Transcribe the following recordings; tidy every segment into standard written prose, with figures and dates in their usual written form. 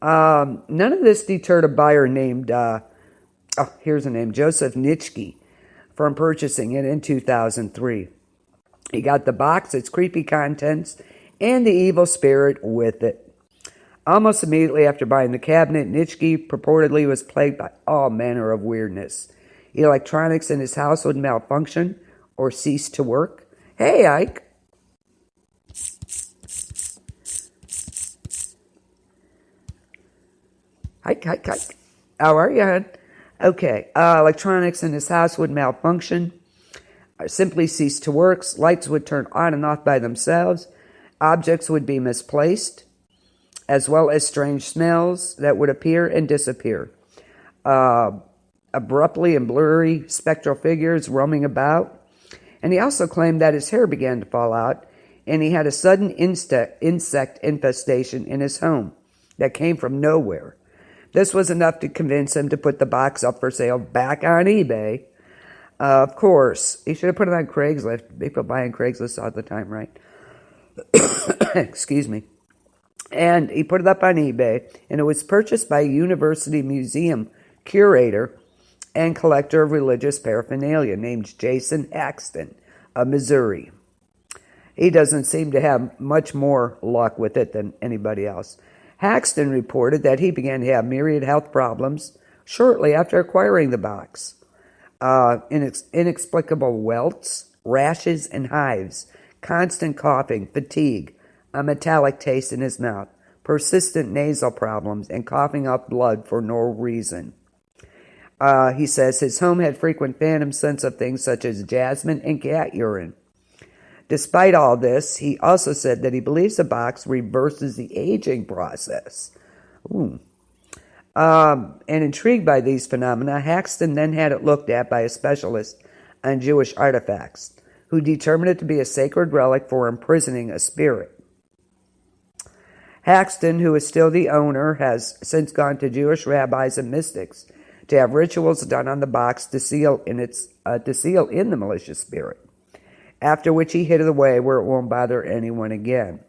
None of this deterred a buyer named, here's a name, Joseph Nitschke, from purchasing it in 2003. He got the box, its creepy contents, and the evil spirit with it. Almost immediately after buying the cabinet, Nitschke purportedly was plagued by all manner of weirdness. Electronics in his house would malfunction or cease to work. Hey, Ike. Ike. How are you, hon? Okay. Electronics in his house would malfunction or simply cease to work. Lights would turn on and off by themselves. Objects would be misplaced, as well as strange smells that would appear and disappear. Abruptly and blurry spectral figures roaming about. And he also claimed that his hair began to fall out, and he had a sudden insect infestation in his home that came from nowhere. This was enough to convince him to put the box up for sale back on eBay. Of course, he should have put it on Craigslist. People buying Craigslist all the time, right? Excuse me. And he put it up on eBay, and it was purchased by a university museum curator and collector of religious paraphernalia named Jason Haxton of Missouri. He doesn't seem to have much more luck with it than anybody else. Haxton reported that he began to have myriad health problems shortly after acquiring the box. Inexplicable welts, rashes, and hives, constant coughing, fatigue, a metallic taste in his mouth, persistent nasal problems, and coughing up blood for no reason. He says his home had frequent phantom scents of things such as jasmine and cat urine. Despite all this, he also said that he believes the box reverses the aging process. And intrigued by these phenomena, Haxton then had it looked at by a specialist on Jewish artifacts, who determined it to be a sacred relic for imprisoning a spirit. Haxton, who is still the owner, has since gone to Jewish rabbis and mystics to have rituals done on the box to seal in the malicious spirit, after which he hid it away where it won't bother anyone again.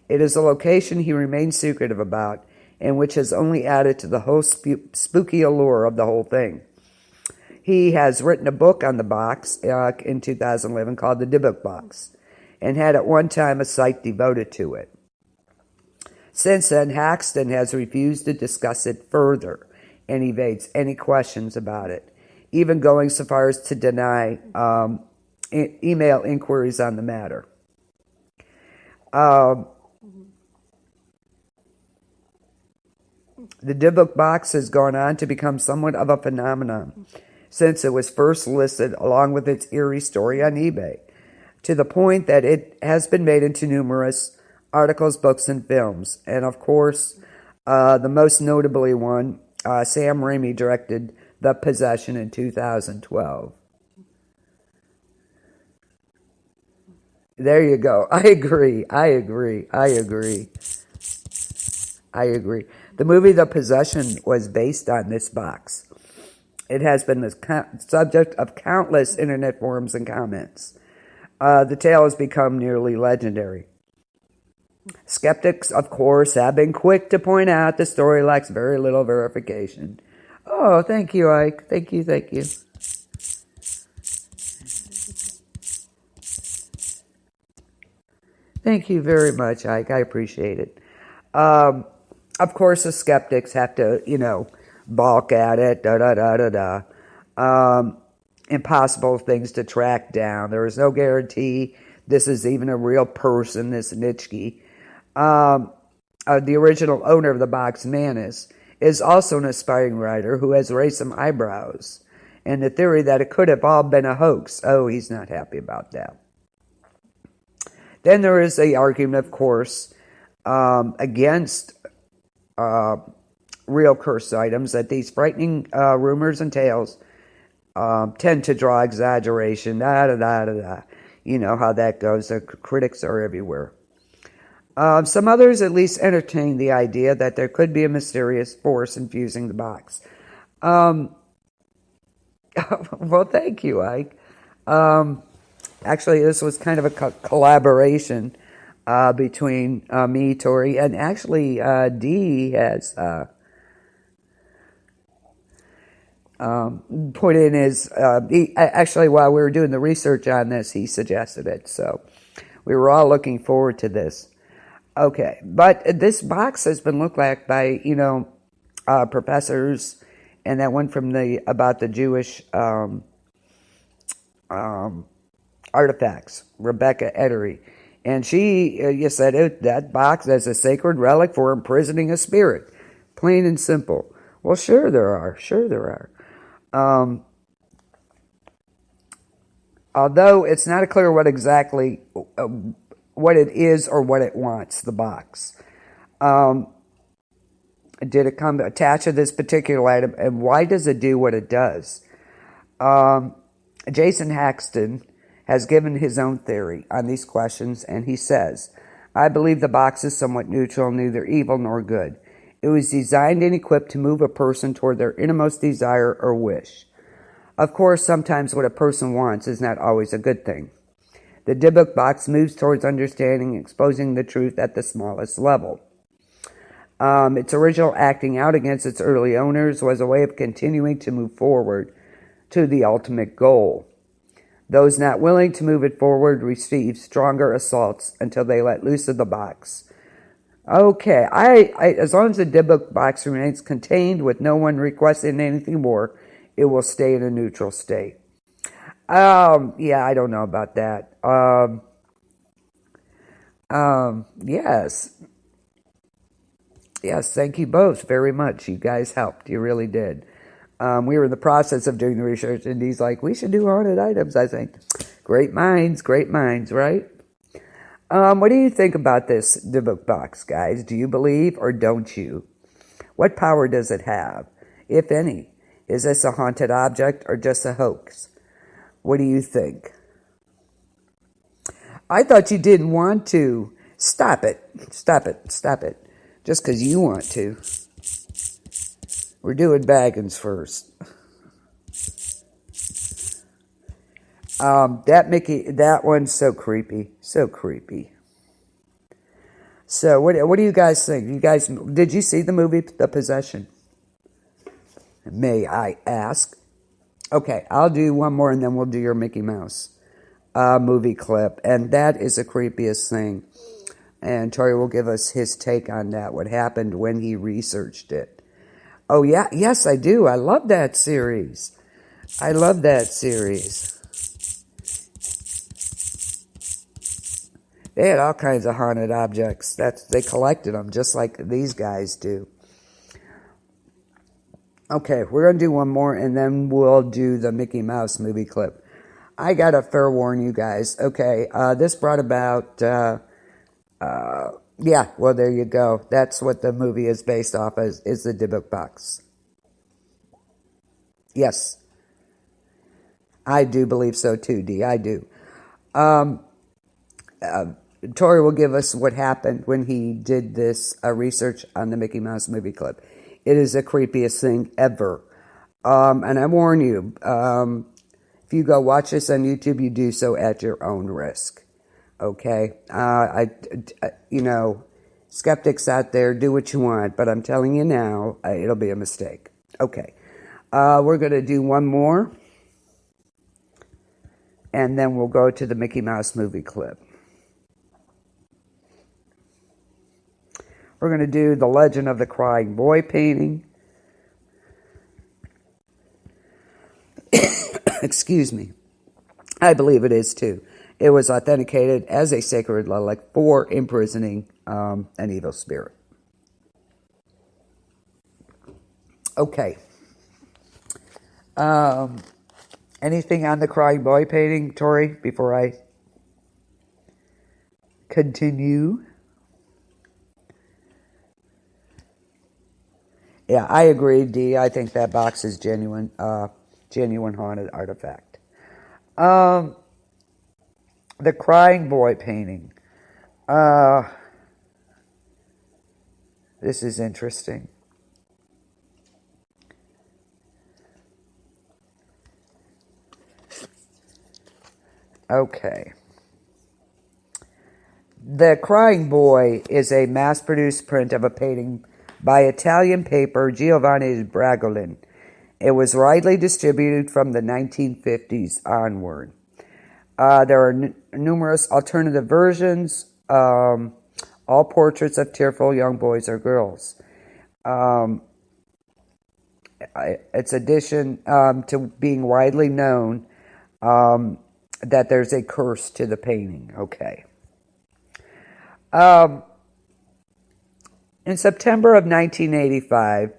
It is a location he remains secretive about, and which has only added to the whole spooky allure of the whole thing. He has written a book on the box in 2011 called The Dybbuk Box, and had at one time a site devoted to it. Since then, Haxton has refused to discuss it further and evades any questions about it, even going so far as to deny email inquiries on the matter. The Dybbuk box has gone on to become somewhat of a phenomenon since it was first listed along with its eerie story on eBay, to the point that it has been made into numerous articles, books, and films. And of course, the most notably one, Sam Raimi directed The Possession in 2012. There you go. I agree. The movie The Possession was based on this box. It has been the subject of countless internet forums and comments. The tale has become nearly legendary. Skeptics, of course, have been quick to point out the story lacks very little verification. Oh, thank you, Ike. Thank you. Thank you very much, Ike. I appreciate it. Of course, the skeptics have to, balk at it, impossible things to track down. There is no guarantee this is even a real person, this Nitschke. The original owner of the box, Manis, is also an aspiring writer who has raised some eyebrows, and the theory that it could have all been a hoax. Oh, he's not happy about that. Then there is the argument, of course, against real cursed items, that these frightening rumors and tales tend to draw exaggeration. You know how that goes. The critics are everywhere. Some others at least entertain the idea that there could be a mysterious force infusing the box. Well, thank you, Ike. Actually, this was kind of a collaboration between me, Tori, and actually Dee has put in his, actually while we were doing the research on this, he suggested it. So we were all looking forward to this. Okay, but this box has been looked at by, professors, and that one from about the Jewish artifacts, Rebecca Edery. And she, you said that box as a sacred relic for imprisoning a spirit. Plain and simple. Well, sure there are. Sure there are. Although it's not clear what exactly what it is or what it wants, the box. Did it come attached to this particular item, and why does it do what it does? Jason Haxton has given his own theory on these questions, and he says, I believe the box is somewhat neutral, neither evil nor good. It was designed and equipped to move a person toward their innermost desire or wish. Of course, sometimes what a person wants is not always a good thing. The Dybbuk box moves towards understanding, exposing the truth at the smallest level. Its original acting out against its early owners was a way of continuing to move forward to the ultimate goal. Those not willing to move it forward receive stronger assaults until they let loose of the box. Okay, as long as the Dybbuk box remains contained with no one requesting anything more, it will stay in a neutral state. Yeah, I don't know about that. Yes. Yes, thank you both very much. You guys helped. You really did. We were in the process of doing the research, and he's like, we should do haunted items. I think, great minds, right? What do you think about this Dybbuk box, guys? Do you believe or don't you? What power does it have, if any? Is this a haunted object or just a hoax? What do you think? I thought you didn't want to. Stop it. Just because you want to. We're doing Bagans first. That one's so creepy. So what do you guys think? Did you see the movie The Possession? May I ask? Okay, I'll do one more and then we'll do your Mickey Mouse movie clip. And that is the creepiest thing. And Tori will give us his take on that, what happened when he researched it. Oh, yeah, yes, I do. I love that series. They had all kinds of haunted objects. They collected them just like these guys do. Okay, we're going to do one more, and then we'll do the Mickey Mouse movie clip. I got to fair warn you guys. Okay, this brought about... yeah, well, there you go. That's what the movie is based off of, is the Dybbuk box. Yes. I do believe so too, Dee. I do. Tori will give us what happened when he did this research on the Mickey Mouse movie clip. It is the creepiest thing ever. And I warn you, if you go watch this on YouTube, you do so at your own risk. Okay? Skeptics out there, do what you want, but I'm telling you now, it'll be a mistake. Okay. We're going to do one more, and then we'll go to the Mickey Mouse movie clip. We're going to do The Legend of the Crying Boy painting. Excuse me. I believe it is too. It was authenticated as a sacred relic for imprisoning an evil spirit. Okay. Anything on the Crying Boy painting, Tori, before I continue? Yeah, I agree, Dee. I think that box is genuine haunted artifact. The Crying Boy painting. This is interesting. Okay. The Crying Boy is a mass-produced print of a painting by Italian paper Giovanni Bragolin. It was widely distributed from the 1950s onward. There are numerous alternative versions, all portraits of tearful young boys or girls. Its addition to being widely known that there's a curse to the painting. Okay. In September of 1985,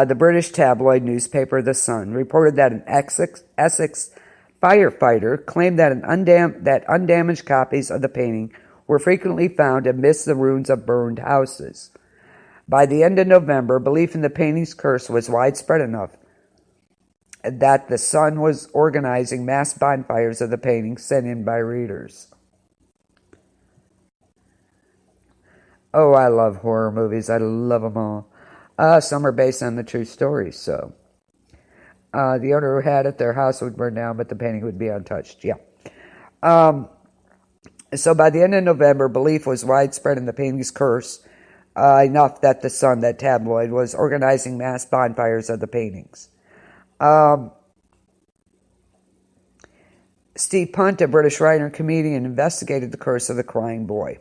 the British tabloid newspaper The Sun reported that an Essex firefighter claimed that undamaged copies of the painting were frequently found amidst the ruins of burned houses. By the end of November, belief in the painting's curse was widespread enough that The Sun was organizing mass bonfires of the painting sent in by readers. Oh, I love horror movies. I love them all. Some are based on the true stories, so. The owner who had it, their house would burn down, but the painting would be untouched. Yeah. So by the end of November, belief was widespread in the painting's curse, enough that The Sun, that tabloid, was organizing mass bonfires of the paintings. Steve Punt, a British writer and comedian, investigated the curse of the Crying Boy.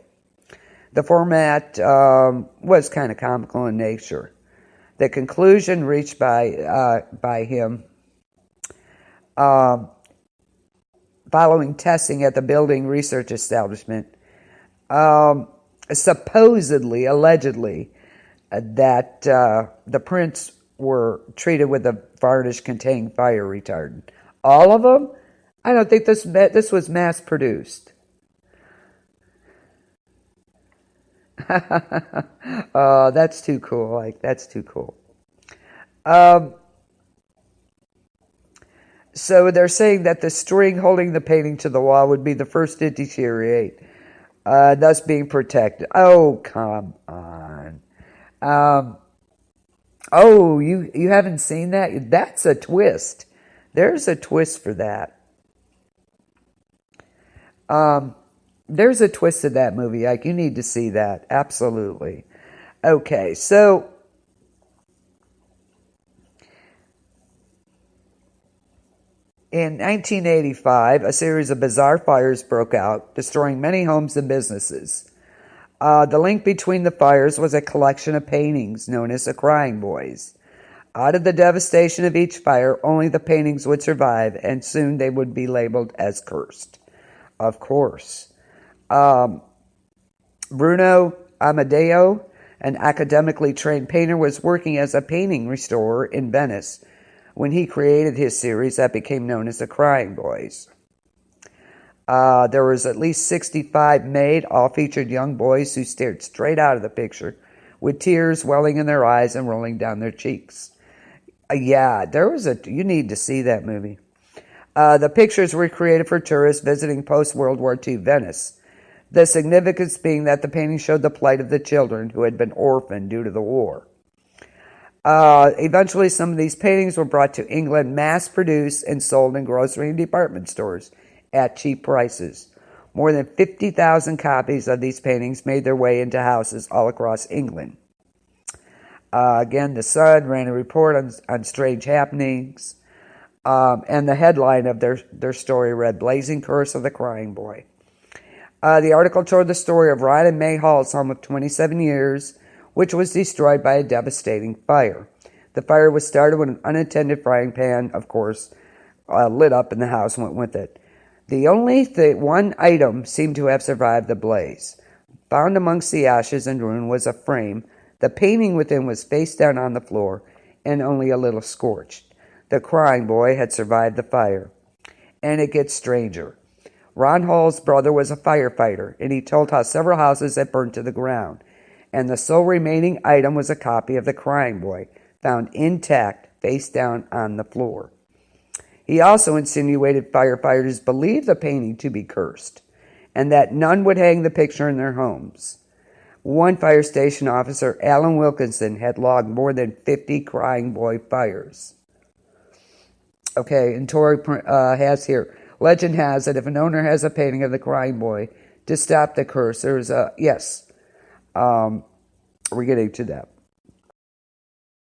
The format was kind of comical in nature. The conclusion reached by him following testing at the building research establishment, allegedly, that the prints were treated with a varnish containing fire retardant. All of them? I don't think this was mass produced. Oh, that's too cool. That's too cool. So they're saying that the string holding the painting to the wall would be the first to deteriorate, thus being protected. Oh, come on. Oh, you haven't seen that? That's a twist. There's a twist for that. There's a twist to that movie. You need to see that. Absolutely. Okay, so in 1985, a series of bizarre fires broke out, destroying many homes and businesses. The link between the fires was a collection of paintings known as the Crying Boys. Out of the devastation of each fire, only the paintings would survive, and soon they would be labeled as cursed. Of course. Bruno Amadeo, an academically trained painter, was working as a painting restorer in Venice when he created his series that became known as the Crying Boys. There was at least 65 made, all featured young boys who stared straight out of the picture with tears welling in their eyes and rolling down their cheeks. You need to see that movie. The pictures were created for tourists visiting post-World War II Venice. The significance being that the painting showed the plight of the children who had been orphaned due to the war. Eventually, some of these paintings were brought to England, mass-produced, and sold in grocery and department stores at cheap prices. More than 50,000 copies of these paintings made their way into houses all across England. Again, The Sun ran a report on strange happenings, and the headline of their story read, "Blazing Curse of the Crying Boy." The article told the story of Ron and May Hall's home of 27 years, which was destroyed by a devastating fire. The fire was started when an unattended frying pan, of course, lit up and the house went with it. The only one item seemed to have survived the blaze. Found amongst the ashes and ruin was a frame. The painting within was face down on the floor and only a little scorched. The Crying Boy had survived the fire. And it gets stranger. Ron Hall's brother was a firefighter, and he told how several houses had burned to the ground, and the sole remaining item was a copy of the Crying Boy, found intact, face down on the floor. He also insinuated firefighters believed the painting to be cursed, and that none would hang the picture in their homes. One fire station officer, Alan Wilkinson, had logged more than 50 Crying Boy fires. Okay, and Tori has here, legend has it if an owner has a painting of the Crying Boy, to stop the curse. There's a, yes, we're getting to that.